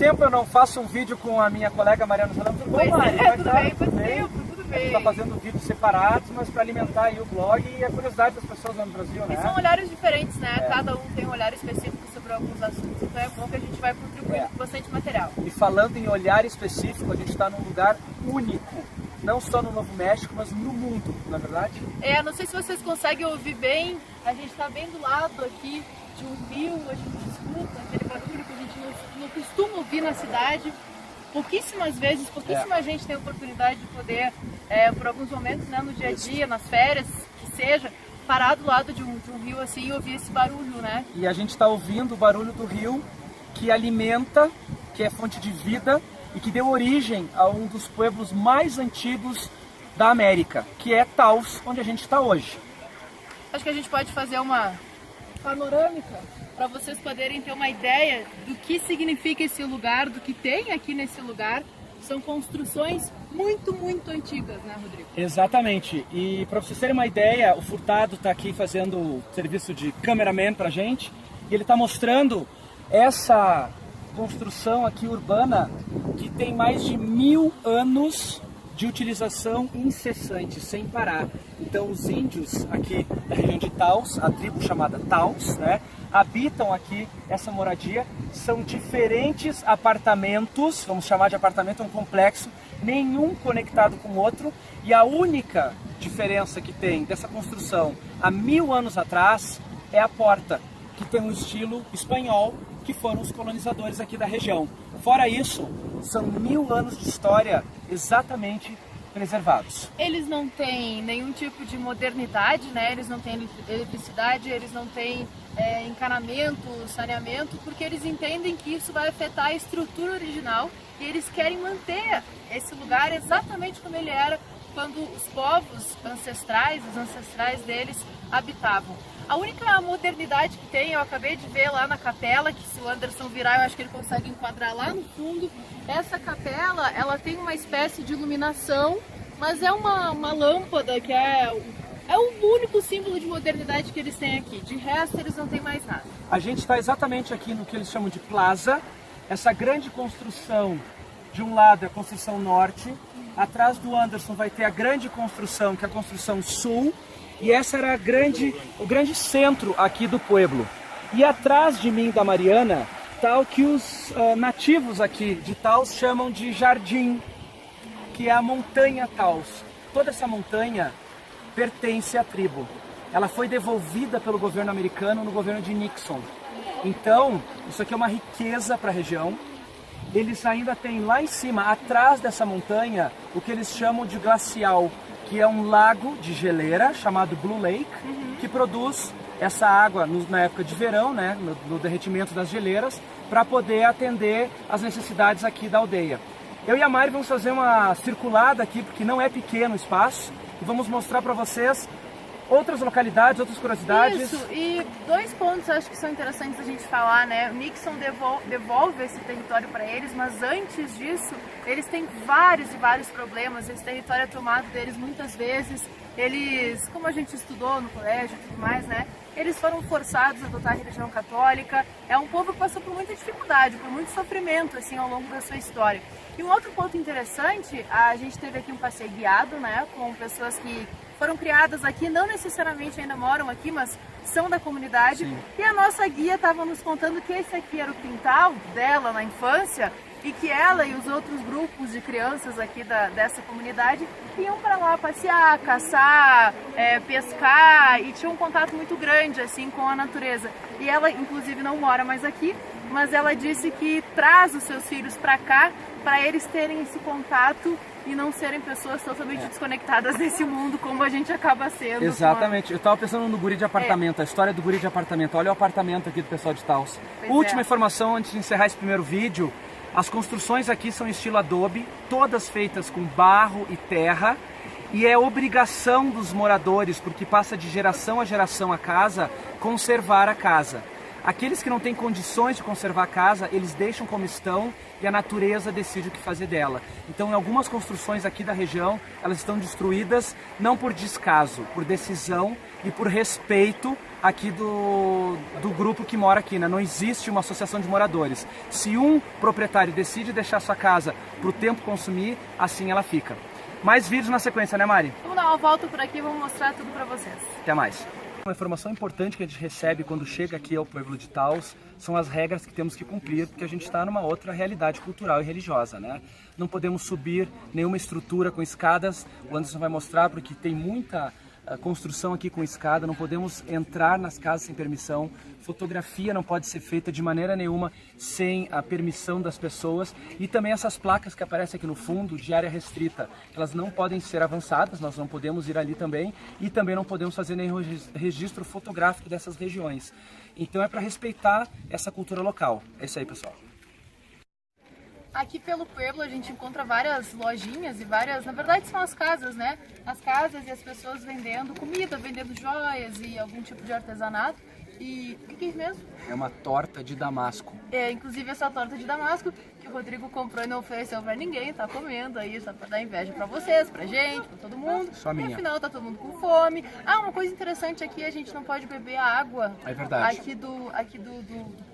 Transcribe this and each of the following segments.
tempo eu não faço um vídeo com a minha colega Mariana Salão? Tudo bom, Mari? Tudo bem, tudo bem. A gente está fazendo vídeos separados, mas para alimentar aí o blog e a curiosidade das pessoas lá no Brasil, né? E são olhares diferentes, né? Cada um tem um olhar específico sobre alguns assuntos, então é bom que a gente vai contribuir com bastante material. E falando em olhar específico, a gente está num lugar único, não só no Novo México, mas no mundo, não é verdade? Não sei se vocês conseguem ouvir bem, a gente está bem do lado aqui de um rio, a gente escuta aquele barulho que a gente não costuma ouvir na cidade. Pouquíssimas vezes, pouquíssima gente tem a oportunidade de poder, por alguns momentos, né, no dia a dia, nas férias, que seja, parar do lado de um rio assim e ouvir esse barulho, né? E a gente está ouvindo o barulho do rio que alimenta, que é fonte de vida e que deu origem a um dos pueblos mais antigos da América, que é Taos, onde a gente está hoje. Acho que a gente pode fazer uma panorâmica para vocês poderem ter uma ideia do que significa esse lugar, do que tem aqui nesse lugar. São construções muito, muito antigas, né, Rodrigo? Exatamente. E para vocês terem uma ideia, o Furtado está aqui fazendo o serviço de cameraman para a gente. E ele está mostrando essa construção aqui urbana que tem mais de 1000 anos de utilização incessante, sem parar. Então os índios aqui da região de Taos, a tribo chamada Taos, né, habitam aqui essa moradia. São diferentes apartamentos, vamos chamar de apartamento, é um complexo, nenhum conectado com o outro, e a única diferença que tem dessa construção há 1000 anos atrás é a porta, que tem um estilo espanhol, que foram os colonizadores aqui da região. Fora isso, são 1000 anos de história exatamente preservados. Eles não têm nenhum tipo de modernidade, né? Eles não têm eletricidade, eles não têm encanamento, saneamento, porque eles entendem que isso vai afetar a estrutura original e eles querem manter esse lugar exatamente como ele era quando os povos ancestrais, os ancestrais deles habitavam. A única modernidade que tem, eu acabei de ver lá na capela, que se o Anderson virar eu acho que ele consegue enquadrar lá no fundo. Essa capela, ela tem uma espécie de iluminação, mas é uma lâmpada que é o único símbolo de modernidade que eles têm aqui. De resto, eles não têm mais nada. A gente está exatamente aqui no que eles chamam de plaza, essa grande construção, de um lado é a construção norte, atrás do Anderson vai ter a grande construção, que é a construção sul, e essa era o grande centro aqui do pueblo. E atrás de mim, da Mariana, está o que os nativos aqui de Taos chamam de jardim, que é a montanha Taos. Toda essa montanha pertence à tribo. Ela foi devolvida pelo governo americano no governo de Nixon. Então, isso aqui é uma riqueza para a região. Eles ainda têm lá em cima, atrás dessa montanha, o que eles chamam de glacial, que é um lago de geleira chamado Blue Lake, que produz essa água na época de verão, né, no derretimento das geleiras, para poder atender às necessidades aqui da aldeia. Eu e a Mari vamos fazer uma circulada aqui, porque não é pequeno o espaço, e vamos mostrar para vocês outras localidades, outras curiosidades. Isso, e 2 pontos acho que são interessantes a gente falar, né? O Nixon devolve esse território para eles, mas antes disso, eles têm vários e vários problemas. Esse território é tomado deles muitas vezes. Eles, como a gente estudou no colégio e tudo mais, né? Eles foram forçados a adotar a religião católica. É um povo que passou por muita dificuldade, por muito sofrimento, assim, ao longo da sua história. E um outro ponto interessante, a gente teve aqui um passeio guiado, né? Com pessoas que foram criadas aqui, não necessariamente ainda moram aqui, mas são da comunidade. Sim. E a nossa guia estava nos contando que esse aqui era o quintal dela na infância e que ela e os outros grupos de crianças aqui dessa comunidade iam para lá passear, caçar, pescar e tinham um contato muito grande assim com a natureza. E ela, inclusive, não mora mais aqui, mas ela disse que traz os seus filhos para cá para eles terem esse contato e não serem pessoas totalmente desconectadas desse mundo como a gente acaba sendo. Exatamente. Eu estava pensando no guri de apartamento, a história do guri de apartamento. Olha o apartamento aqui do pessoal de Taos. Última informação antes de encerrar esse primeiro vídeo. As construções aqui são em estilo adobe, todas feitas com barro e terra. E é obrigação dos moradores, porque passa de geração a geração a casa, conservar a casa. Aqueles que não têm condições de conservar a casa, eles deixam como estão e a natureza decide o que fazer dela. Então, em algumas construções aqui da região, elas estão destruídas não por descaso, por decisão e por respeito aqui do grupo que mora aqui, né? Não existe uma associação de moradores. Se um proprietário decide deixar sua casa para o tempo consumir, assim ela fica. Mais vídeos na sequência, né, Mari? Vamos dar uma volta por aqui e vamos mostrar tudo para vocês. Até mais. Uma informação importante que a gente recebe quando chega aqui ao Pueblo de Taos são as regras que temos que cumprir, porque a gente está numa outra realidade cultural e religiosa, né? Não podemos subir nenhuma estrutura com escadas, o Anderson vai mostrar, porque tem muita construção aqui com escada, não podemos entrar nas casas sem permissão, fotografia não pode ser feita de maneira nenhuma sem a permissão das pessoas, e também essas placas que aparecem aqui no fundo de área restrita, elas não podem ser avançadas, nós não podemos ir ali também, e também não podemos fazer nenhum registro fotográfico dessas regiões. Então é para respeitar essa cultura local. É isso aí, pessoal. Aqui pelo Pueblo a gente encontra várias lojinhas e várias, na verdade são as casas, né? As casas e as pessoas vendendo comida, vendendo joias e algum tipo de artesanato. E o que é isso mesmo? É uma torta de damasco. É, inclusive essa torta de damasco que o Rodrigo comprou e não ofereceu pra ninguém, tá comendo aí, só pra dar inveja pra vocês, pra gente, pra todo mundo. Só minha. E afinal tá todo mundo com fome. Ah, uma coisa interessante aqui, a gente não pode beber a água aqui do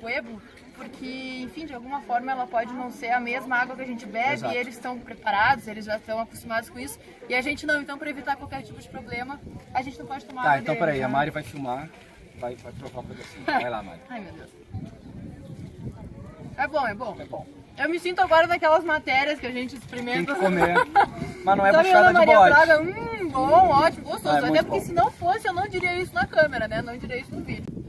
Pueblo, porque, enfim, de alguma forma ela pode não ser a mesma água que a gente bebe. Exato. E eles estão preparados, eles já estão acostumados com isso, e a gente não. Então, para evitar qualquer tipo de problema, a gente não pode tomar água. Tá, então deles, peraí, né? a Mari vai filmar, vai provar pra você. Vai lá, Mari. Ai, meu Deus. É bom, é bom. É bom. Eu me sinto agora naquelas matérias que a gente Tem experimenta. que comer, mas não é Então, buchada de Maria bode. Braga, bom, ótimo, gostoso. É Até muito porque bom. se não fosse, eu não diria isso na câmera, né? Não diria isso no vídeo.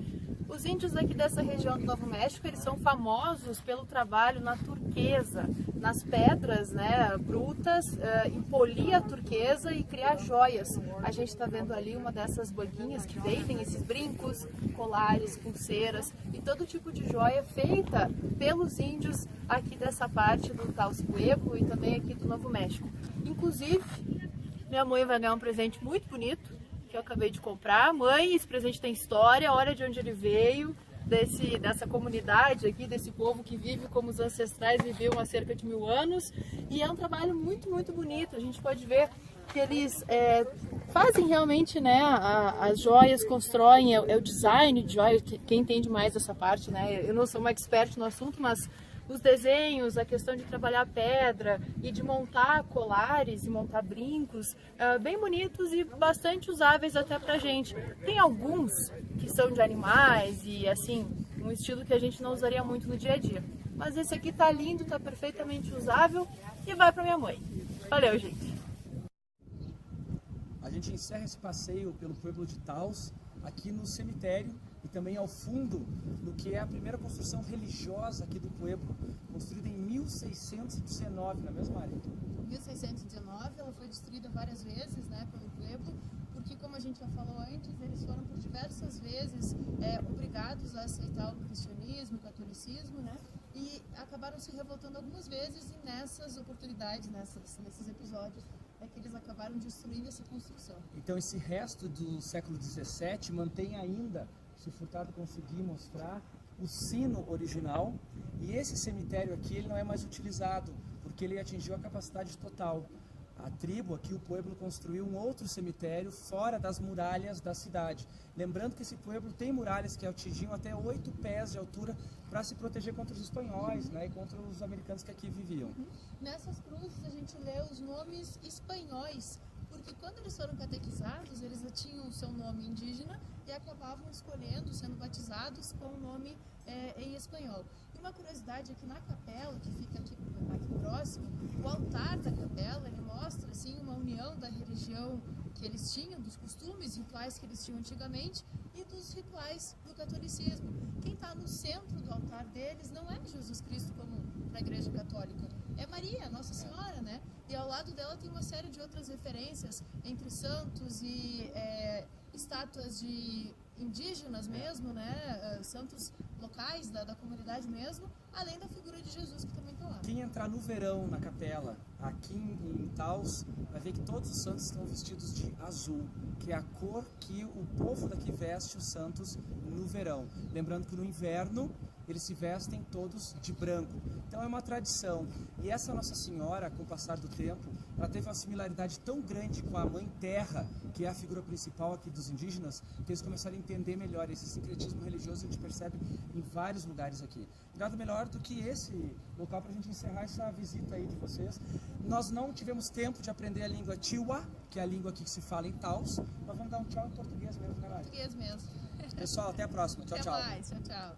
Os índios aqui dessa região do Novo México, eles são famosos pelo trabalho na turquesa, nas pedras, né, brutas, em polir a turquesa e criar joias. A gente está vendo ali uma dessas banquinhas que vendem esses brincos, colares, pulseiras e todo tipo de joia feita pelos índios aqui dessa parte do Taos Pueblo e também aqui do Novo México. Inclusive, minha mãe vai ganhar um presente muito bonito que eu acabei de comprar. Mãe, esse presente tem história, olha de onde ele veio, dessa comunidade aqui, desse povo que vive como os ancestrais viviam há cerca de 1000 anos. E é um trabalho muito, muito bonito. A gente pode ver que eles fazem realmente, né, as joias, constroem, é o design de joias, quem entende mais essa parte, né? Eu não sou uma expert no assunto, mas os desenhos, a questão de trabalhar pedra e de montar colares e montar brincos, bem bonitos e bastante usáveis até pra gente. Tem alguns que são de animais e assim, um estilo que a gente não usaria muito no dia a dia. Mas esse aqui tá lindo, tá perfeitamente usável e vai pra minha mãe. Valeu, gente! A gente encerra esse passeio pelo Pueblo de Taos aqui no cemitério e também ao fundo no que é a primeira construção religiosa aqui do Pueblo, construída em 1619, não é mesmo, Mari? 1619, ela foi destruída várias vezes, né, pelo Pueblo, porque, como a gente já falou antes, eles foram por diversas vezes obrigados a aceitar o cristianismo, o catolicismo, né, e acabaram se revoltando algumas vezes, e nessas oportunidades, nesses episódios, é que eles acabaram destruindo essa construção. Então esse resto do século XVII mantém ainda, se o Furtado conseguir mostrar, o sino original, e esse cemitério aqui ele não é mais utilizado, porque ele atingiu a capacidade total. A tribo aqui, o Pueblo, construiu um outro cemitério fora das muralhas da cidade. Lembrando que esse Pueblo tem muralhas que atingiam até 8 pés de altura para se proteger contra os espanhóis, né, e contra os americanos que aqui viviam. Nessas cruzes a gente lê os nomes espanhóis, porque quando eles foram catequizados, eles já tinham o seu nome indígena e acabavam escolhendo, sendo batizados com o nome em espanhol. E uma curiosidade é que na capela, que fica aqui próximo, o altar da capela, ele mostra assim, uma união da religião que eles tinham, dos costumes, rituais que eles tinham antigamente e dos rituais do catolicismo. Quem está no centro do altar deles não é Jesus Cristo como na Igreja Católica, é Maria, Nossa Senhora, né? E ao lado dela tem uma série de outras referências entre santos e estátuas de indígenas mesmo, né, santos locais da comunidade mesmo, além da figura de Jesus que também está lá. Quem entrar no verão na capela, aqui em Taos, vai ver que todos os santos estão vestidos de azul, que é a cor que o povo daqui veste os santos no verão. Lembrando que no inverno eles se vestem todos de branco. Então é uma tradição. E essa Nossa Senhora, com o passar do tempo, ela teve uma similaridade tão grande com a Mãe Terra, que é a figura principal aqui dos indígenas, que eles começaram a entender melhor esse sincretismo religioso que a gente percebe em vários lugares aqui. Nada melhor do que esse local para a gente encerrar essa visita aí de vocês. Nós não tivemos tempo de aprender a língua Tiwa, que é a língua aqui que se fala em Taos, mas vamos dar um tchau em português mesmo, né, Nath? Português mesmo. Pessoal, até a próxima. Tchau, tchau. Até mais. Tchau, tchau.